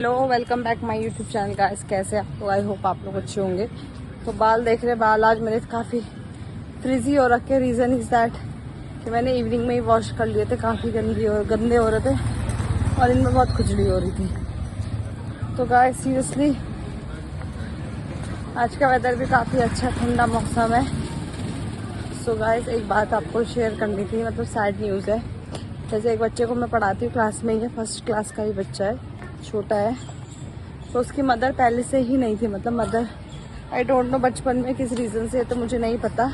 Hello, welcome back my YouTube channel guys. कैसे आप लोग? आई होप आप लोग अच्छे होंगे। तो बाल देख रहे, बाल आज मेरे काफ़ी फ्रिजी हो रखे। रीज़न इज़ दैट कि मैंने इवनिंग में ही वॉश कर लिए थे, काफ़ी गंदे हो रहे थे और इनमें बहुत खुजली हो रही थी। तो गाइस सीरियसली आज का वेदर भी काफ़ी अच्छा, ठंडा मौसम है। सो गाइस एक बात आपको शेयर करनी थी, मतलब सैड न्यूज़ है। जैसे एक बच्चे को मैं पढ़ाती हूँ, क्लास में ही है, फर्स्ट क्लास का ही बच्चा है, छोटा है। तो उसकी मदर पहले से ही नहीं थी, मतलब मदर आई डोंट नो बचपन में किस रीज़न से, तो मुझे नहीं पता।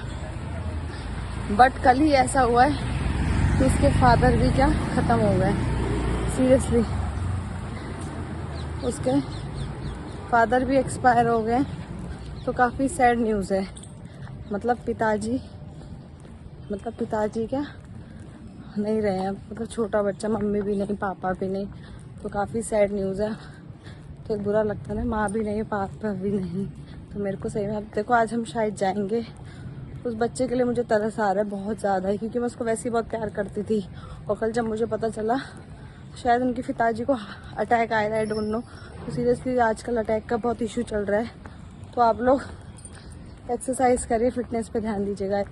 बट कल ही ऐसा हुआ है कि उसके फादर भी क्या ख़त्म हो गए। सीरियसली उसके फादर भी एक्सपायर हो गए। तो काफ़ी सैड न्यूज़ है। मतलब पिताजी क्या नहीं रहे हैं, मतलब छोटा बच्चा, मम्मी भी नहीं, पापा भी नहीं। तो काफ़ी सैड न्यूज़ है। तो एक बुरा लगता है ना, माँ भी नहीं, पापा भी नहीं। तो मेरे को सही में, अब देखो आज हम शायद जाएंगे। उस बच्चे के लिए मुझे तरस आ रहा है बहुत ज़्यादा ही, क्योंकि मैं उसको वैसे ही बहुत प्यार करती थी। और कल जब मुझे पता चला शायद उनके पिताजी को अटैक आया था, आई डोंट नो। तो सीरियसली आजकल अटैक का बहुत इशू चल रहा है। तो आप लोग एक्सरसाइज करिए, फिटनेस पे ध्यान दीजिएगा।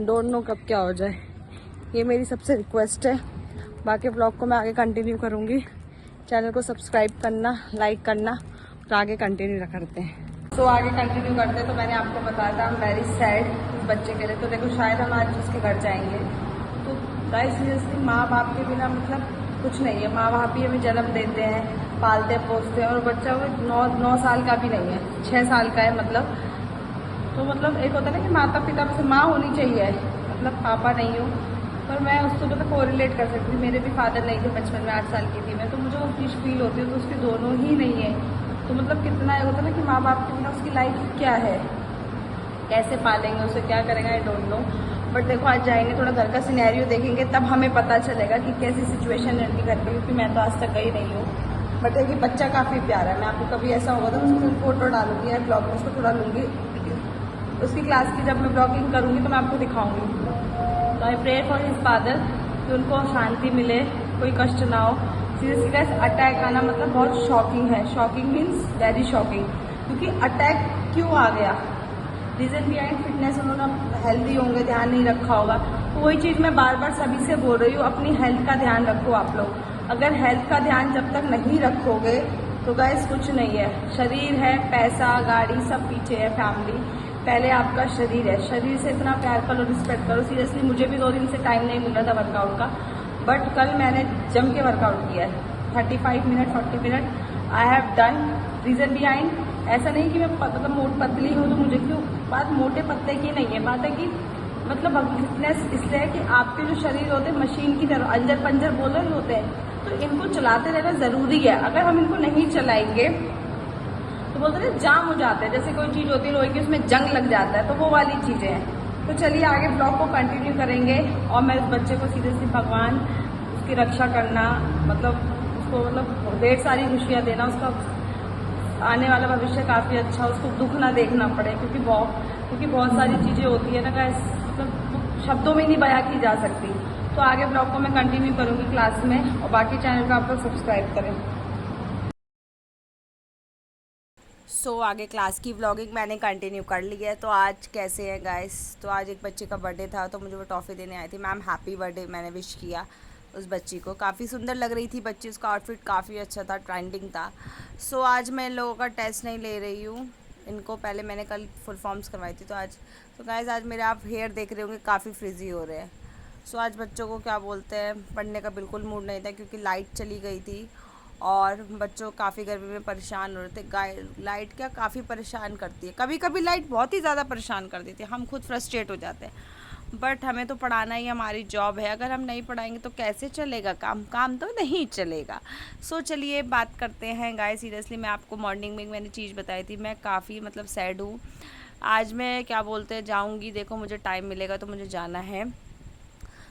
डोंट नो कब क्या हो जाए, ये मेरी सबसे रिक्वेस्ट है। बाकी ब्लॉग को मैं आगे कंटिन्यू करूँगी। चैनल को सब्सक्राइब करना, लाइक करना और आगे कंटिन्यू करते हैं। तो आगे कंटिन्यू करते हैं। तो मैंने आपको बताया था वेरी सैड उस बच्चे के लिए। तो देखो शायद हम आज उसके घर जाएंगे। तो गाइस सीरियसली माँ बाप के बिना मतलब कुछ नहीं है। माँ बाप ही हमें जन्म देते हैं, पालते पोसते हैं। और बच्चा वो 9 साल का भी नहीं है, 6 साल का है। मतलब तो मतलब एक होता है ना कि माता पिता में से माँ होनी चाहिए, मतलब पापा नहीं हो। पर मैं उसको मतलब कोरिलेट कर सकती थी। मेरे भी फादर नहीं थे, बचपन में 8 साल की थी मैं, तो मुझे वो चीज़ फील होती है। तो उसके दोनों ही नहीं है। तो मतलब कितना होता है ना कि माँ बाप के बिना उसकी लाइफ क्या है, कैसे पालेंगे उसे, क्या करेंगे, आई डोंट नो। बट देखो आज जाएंगे, थोड़ा घर का सिनेरियो देखेंगे, तब हमें पता चलेगा कि कैसी सिचुएशन है उनके घर पे, क्योंकि मैं तो आज तक गई नहीं हूँ। बट देखिए बच्चा काफ़ी प्यारा है। मैं आपको कभी ऐसा होगा तो उसकी फोटो डालूंगी या ब्लॉग में उसको थोड़ा लूँगी। उसकी क्लास की जब मैं ब्लॉगिंग करूँगी तो मैं आपको दिखाऊंगी। तो I pray for his father कि उनको शांति मिले, कोई कष्ट ना हो। सीरियसली गाइस अटैक आना मतलब बहुत शॉकिंग है। शॉकिंग मीन्स वेरी शॉकिंग, क्योंकि अटैक क्यों आ गया, रीज़न बिहाइंड फिटनेस, उन्होंने हेल्दी होंगे, ध्यान नहीं रखा होगा। तो वही चीज़ मैं बार बार सभी से बोल रही हूँ, अपनी हेल्थ का ध्यान रखो आप लोग। अगर हेल्थ का ध्यान जब तक नहीं रखोगे तो गाइस कुछ नहीं है। शरीर है, पैसा गाड़ी सब पीछे है, फैमिली पहले आपका शरीर है। शरीर से इतना प्यार करो, रिस्पेक्ट करो। सीरियसली मुझे भी 2 दिन से टाइम नहीं मिल रहा था वर्कआउट का, बट कल मैंने जम के वर्कआउट किया है। 35 minute 40 minute I have done. Reason behind ऐसा नहीं कि मैं मतलब पतली हूँ तो मुझे क्यों, बात मोटे पतले की नहीं है, बात है कि मतलब फिटनेस इसलिए है कि आपके जो शरीर होते हैं मशीन की तरह अंजर पंजर बोले होते हैं। तो इनको चलाते रहना ज़रूरी है। अगर हम इनको नहीं चलाएंगे तो बोलते हैं जाम हो जाता है, जैसे कोई चीज़ होती है लोहे की, उसमें जंग लग जाता है, तो वो वाली चीज़ें हैं। तो चलिए आगे ब्लॉग को कंटिन्यू करेंगे। और मैं उस बच्चे को सीरियसली भगवान उसकी रक्षा करना, मतलब उसको मतलब ढेर सारी खुशियाँ देना, उसका आने वाला भविष्य काफ़ी अच्छा, उसको दुख ना देखना पड़े। क्योंकि बहुत सारी चीज़ें होती है ना गाइस, मतलब शब्दों में नहीं बयां की जा सकती। तो आगे ब्लॉग को मैं कंटिन्यू करूँगी क्लास में, और बाकी चैनल को आप लोग सब्सक्राइब करें। आगे क्लास की व्लॉगिंग मैंने कंटिन्यू कर ली है। तो आज कैसे है गाइस, तो आज एक बच्चे का बर्थडे था, तो मुझे वो टॉफ़ी देने आई थी। मैम हैप्पी बर्थडे मैंने विश किया उस बच्ची को। काफ़ी सुंदर लग रही थी बच्ची, उसका आउटफिट काफ़ी अच्छा था, ट्रेंडिंग था। आज मैं इन लोगों का टेस्ट नहीं ले रही हूँ। इनको पहले मैंने कल फुल फॉर्म्स करवाई थी। तो गाइस आज मेरे आप हेयर देख रहे होंगे, काफ़ी फ्रिजी हो रहे हैं। आज बच्चों को क्या बोलते हैं, पढ़ने का बिल्कुल मूड नहीं था, क्योंकि लाइट चली गई थी और बच्चों काफ़ी गर्मी में परेशान हो रहे थे। लाइट क्या काफ़ी परेशान करती है, कभी कभी लाइट बहुत ही ज़्यादा परेशान कर देती है, हम खुद फ्रस्ट्रेट हो जाते हैं। बट हमें तो पढ़ाना ही हमारी जॉब है। अगर हम नहीं पढ़ाएंगे तो कैसे चलेगा काम, काम तो नहीं चलेगा। चलिए बात करते हैं गाइस। सीरियसली मैं आपको मॉर्निंग में मैंने चीज़ बताई थी, मैं काफ़ी मतलब सैड हूँ। आज मैं क्या बोलते हैं जाऊँगी, देखो मुझे टाइम मिलेगा तो मुझे जाना है।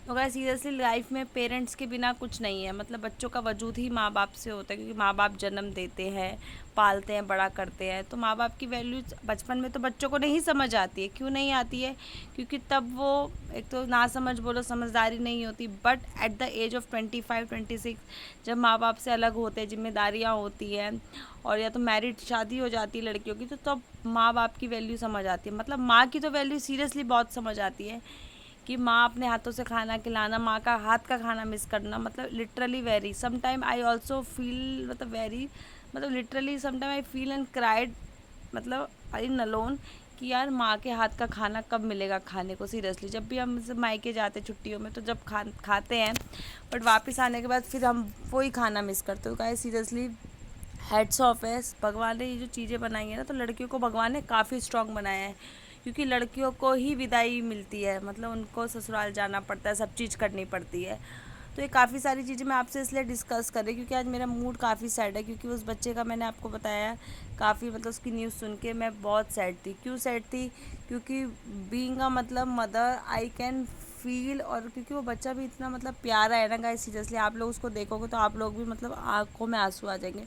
तो गाइस सीरियसली लाइफ में पेरेंट्स के बिना कुछ नहीं है, मतलब बच्चों का वजूद ही माँ बाप से होता है, क्योंकि माँ बाप जन्म देते हैं, पालते हैं, बड़ा करते हैं। तो माँ बाप की वैल्यू बचपन में तो बच्चों को नहीं समझ आती है। क्यों नहीं आती है? क्योंकि तब वो, एक तो ना समझ बोलो, समझदारी नहीं होती। But at the age of 25-26 जब माँ बाप से अलग होते हैं, जिम्मेदारियाँ होती हैं, और या तो मैरिड शादी हो जाती है लड़कियों की, तो तब माँ बाप की वैल्यू समझ आती है। मतलब माँ की तो वैल्यू सीरियसली बहुत समझ आती है, कि माँ अपने हाथों से खाना खिलाना, माँ का हाथ का खाना मिस करना, मतलब literally very some time I also feel, मतलब वेरी, मतलब literally some time I feel and cried, मतलब आई इन अलोन, कि यार माँ के हाथ का खाना कब मिलेगा खाने को। सीरियसली जब भी हम मायके जाते छुट्टियों में, तो जब खाते हैं, बट वापस आने के बाद फिर हम वही खाना मिस करते हो। गाइस सीरियसली हेड्स ऑफ है, भगवान ने ये जो चीज़ें बनाई है ना, तो लड़कियों को भगवान ने काफ़ी स्ट्रॉन्ग बनाया है, क्योंकि लड़कियों को ही विदाई मिलती है, मतलब उनको ससुराल जाना पड़ता है, सब चीज़ करनी पड़ती है। तो ये काफ़ी सारी चीज़ें मैं आपसे इसलिए डिस्कस कर रही, क्योंकि आज मेरा मूड काफ़ी सैड है, क्योंकि उस बच्चे का मैंने आपको बताया, काफ़ी मतलब उसकी न्यूज़ सुन के मैं बहुत सैड थी। क्यों सैड थी? क्योंकि बीइंग अ मतलब मदर आई कैन फील, और क्योंकि वो बच्चा भी इतना मतलब प्यारा है ना गाइस, सीरियसली आप लोग उसको देखोगे तो आप लोग भी मतलब आंखों में आंसू आ जाएंगे।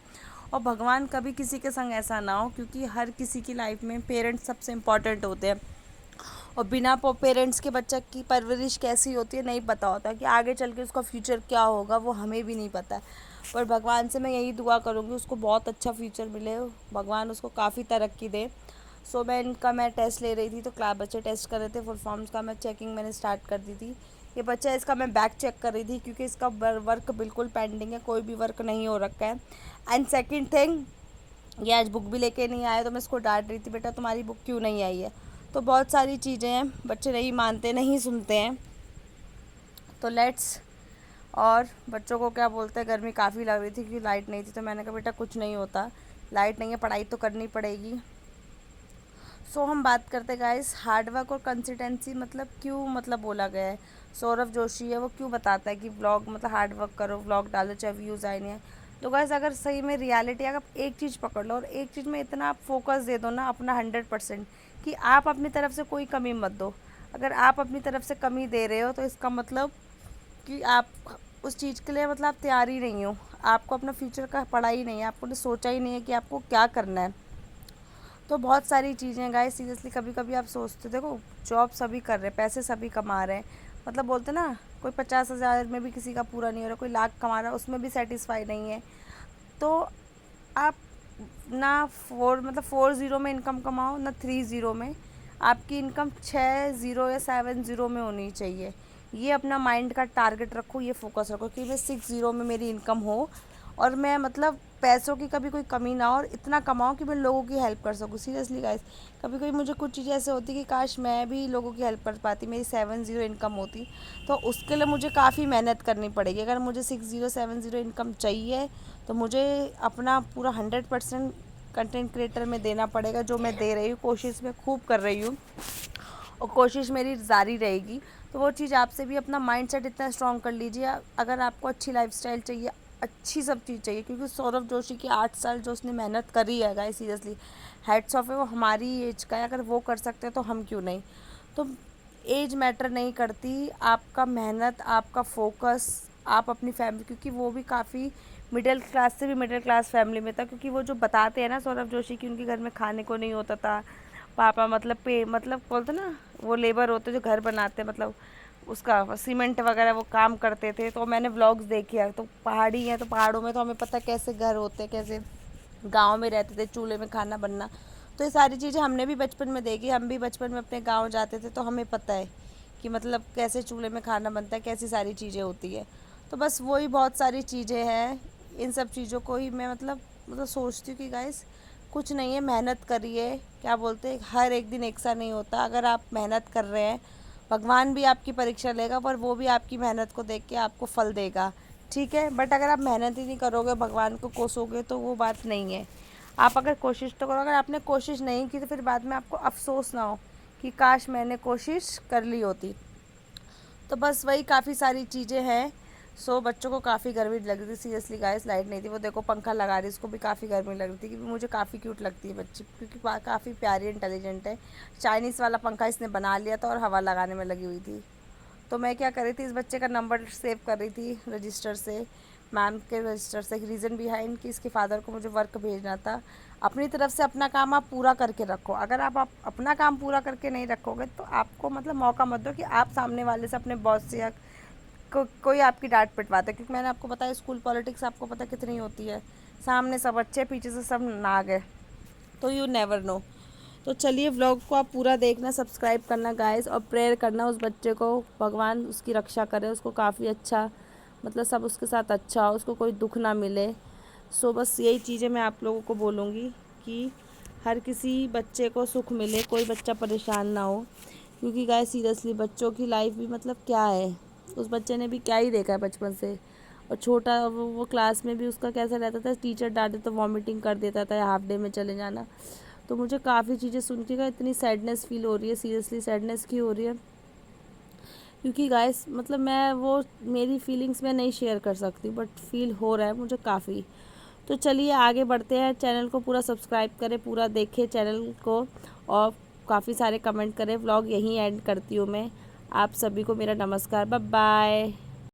और भगवान कभी किसी के संग ऐसा ना हो, क्योंकि हर किसी की लाइफ में पेरेंट्स सबसे इम्पॉर्टेंट होते हैं, और बिना पेरेंट्स के बच्चा की परवरिश कैसी होती है नहीं पता होता, कि आगे चल के उसका फ्यूचर क्या होगा वो हमें भी नहीं पता। पर भगवान से मैं यही दुआ करूँगी उसको बहुत अच्छा फ्यूचर मिले, भगवान उसको काफ़ी तरक्की दे। सो मैं इनका मैं टेस्ट ले रही थी, तो क्लास बच्चे टेस्ट कर रहे थे, फुल फॉर्म्स का मैं चेकिंग मैंने स्टार्ट कर दी थी। ये बच्चा, इसका मैं बैक चेक कर रही थी, क्योंकि इसका वर्क बिल्कुल पेंडिंग है, कोई भी वर्क नहीं हो रखा है। एंड सेकेंड थिंग, ये आज बुक भी लेके नहीं आया, तो मैं इसको डांट रही थी, बेटा तुम्हारी बुक क्यों नहीं आई है। तो बहुत सारी चीज़ें हैं, बच्चे नहीं मानते, नहीं सुनते हैं। तो लेट्स, और बच्चों को क्या बोलते हैं, गर्मी काफ़ी लग रही थी क्योंकि लाइट नहीं थी, तो मैंने कहा बेटा कुछ नहीं होता, लाइट नहीं है, पढ़ाई तो करनी पड़ेगी। सो हम बात करते गाइस हार्डवर्क और कंसिस्टेंसी, मतलब क्यों मतलब बोला गया है। सौरभ जोशी है, वो क्यों बताता है कि व्लॉग मतलब हार्ड वर्क करो, व्लॉग डालो, चाहे व्यूज़ आए नहीं है। तो गाइस अगर सही में रियलिटी, अगर एक चीज़ पकड़ लो और एक चीज़ में इतना आप फोकस दे दो ना अपना 100%, कि आप अपनी तरफ से कोई कमी मत दो। अगर आप अपनी तरफ से कमी दे रहे हो, तो इसका मतलब कि आप उस चीज़ के लिए मतलब आप तैयार ही नहीं हो, आपको अपना फ्यूचर का पढ़ा ही नहीं है, आपको सोचा ही नहीं है कि आपको क्या करना है। तो बहुत सारी चीज़ें गाइस, सीरियसली कभी कभी आप सोचते, देखो जॉब सभी कर रहे हैं, पैसे सभी कमा रहे हैं, मतलब बोलते ना, कोई 50,000 में भी किसी का पूरा नहीं हो रहा, कोई लाख कमा रहा है उसमें भी सेटिस्फाई नहीं है। तो आप ना 4 0 में इनकम कमाओ, ना 3 0 में, आपकी इनकम 6 0 या 7 0 में होनी चाहिए। ये अपना माइंड का टारगेट रखो, ये फोकस रखो कि मैं 6 0 में मेरी इनकम हो, और मैं मतलब पैसों की कभी कोई कमी ना हो, और इतना कमाऊँ कि मैं लोगों की हेल्प कर सकूँ। सीरियसली गाइस, कभी कभी मुझे कुछ चीज़ें ऐसे होती कि काश मैं भी लोगों की हेल्प कर पाती, मेरी 7 0 इनकम होती। तो उसके लिए मुझे काफ़ी मेहनत करनी पड़ेगी। अगर मुझे 6 0 7 0 इनकम चाहिए, तो मुझे अपना पूरा 100% कंटेंट क्रिएटर में देना पड़ेगा, जो मैं दे रही हूँ, कोशिश मैं खूब कर रही हूँ, और कोशिश मेरी जारी रहेगी। तो वो चीज़ आपसे भी अपना माइंडसेट इतना स्ट्रॉन्ग कर लीजिए। अगर आपको अच्छी लाइफस्टाइल चाहिए, अच्छी सब चीज़ चाहिए, क्योंकि सौरभ जोशी की 8 साल जो उसने मेहनत करी है गाइस, सीरियसली हेड्स ऑफ है, वो हमारी एज का है, अगर वो कर सकते हैं तो हम क्यों नहीं। तो एज मैटर नहीं करती, आपका मेहनत, आपका फोकस, आप अपनी फैमिली, क्योंकि वो भी काफ़ी मिडिल क्लास से भी मिडिल क्लास फैमिली में था, क्योंकि वो जो बताते हैं ना सौरभ जोशी की उनके घर में खाने को नहीं होता था। पापा मतलब मतलब बोलते ना, वो लेबर होते जो घर बनाते, मतलब उसका सीमेंट वगैरह वो काम करते थे। तो मैंने व्लॉग्स देखे हैं, तो पहाड़ी हैं, तो पहाड़ों में तो हमें पता कैसे घर होते हैं, कैसे गांव में रहते थे, चूल्हे में खाना बनना। तो ये सारी चीज़ें हमने भी बचपन में देखी, हम भी बचपन में अपने गांव जाते थे, तो हमें पता है कि मतलब कैसे चूल्हे में खाना बनता है, कैसी सारी चीज़ें होती है। तो बस वही बहुत सारी चीज़ें हैं, इन सब चीज़ों को ही मैं मतलब सोचती हूँ कि गाइस कुछ नहीं है, मेहनत करिए। क्या बोलते हैं, हर एक दिन एक सा नहीं होता। अगर आप मेहनत कर रहे हैं, भगवान भी आपकी परीक्षा लेगा, पर वो भी आपकी मेहनत को देख के आपको फल देगा, ठीक है। बट अगर आप मेहनत ही नहीं करोगे, भगवान को कोसोगे, तो वो बात नहीं है। आप अगर कोशिश तो करो, अगर आपने कोशिश नहीं की तो फिर बाद में आपको अफसोस ना हो कि काश मैंने कोशिश कर ली होती। तो बस वही काफ़ी सारी चीज़ें हैं। सो बच्चों को काफ़ी गर्मी लग रही थी, सीरियसली गाइस, लाइट नहीं थी, वो देखो पंखा लगा रही, उसको भी काफ़ी गर्मी लग रही थी, क्योंकि मुझे काफ़ी क्यूट लगती है बच्ची, क्योंकि काफ़ी प्यारी इंटेलिजेंट है। चाइनीज़ वाला पंखा इसने बना लिया था और हवा लगाने में लगी हुई थी। तो मैं क्या कर रही थी, इस बच्चे का नंबर सेव कर रही थी रजिस्टर से, मैम के रजिस्टर से। रीज़न बिहाइंड कि इसके फादर को मुझे वर्क भेजना था। अपनी तरफ से अपना काम आप पूरा करके रखो। अगर आप अपना काम पूरा करके नहीं रखोगे तो आपको मतलब मौका मत दो कि आप सामने वाले से, अपने बॉस से या कोई आपकी डांट पिटवाता है। क्योंकि मैंने आपको बताया स्कूल पॉलिटिक्स आपको पता कितनी होती है, सामने सब अच्छे पीछे से सब नाग है, तो यू नेवर नो। तो चलिए व्लॉग को आप पूरा देखना, सब्सक्राइब करना गाइस, और प्रेयर करना उस बच्चे को, भगवान उसकी रक्षा करे, उसको काफ़ी अच्छा मतलब सब उसके साथ अच्छा हो, उसको कोई दुख ना मिले। सो बस यही चीज़ें मैं आप लोगों को बोलूँगी कि हर किसी बच्चे को सुख मिले, कोई बच्चा परेशान ना हो। क्योंकि गाइस सीरियसली बच्चों की लाइफ भी मतलब क्या है, उस बच्चे ने भी क्या ही देखा है बचपन से। और छोटा वो क्लास में भी उसका कैसा रहता था, टीचर डांटे तो वॉमिटिंग कर देता था या हाफ डे में चले जाना। तो मुझे काफ़ी चीज़ें सुन के इतनी सैडनेस फील हो रही है, सीरियसली सैडनेस की हो रही है। क्योंकि गाइस मतलब मैं वो मेरी फीलिंग्स में नहीं शेयर कर सकती, बट फील हो रहा है मुझे काफ़ी। तो चलिए आगे बढ़ते हैं, चैनल को पूरा सब्सक्राइब करें, पूरा देखें चैनल को, और काफ़ी सारे कमेंट करें। व्लॉग यहीं एंड करती हूँ मैं। आप सभी को मेरा नमस्कार, बाय बाय।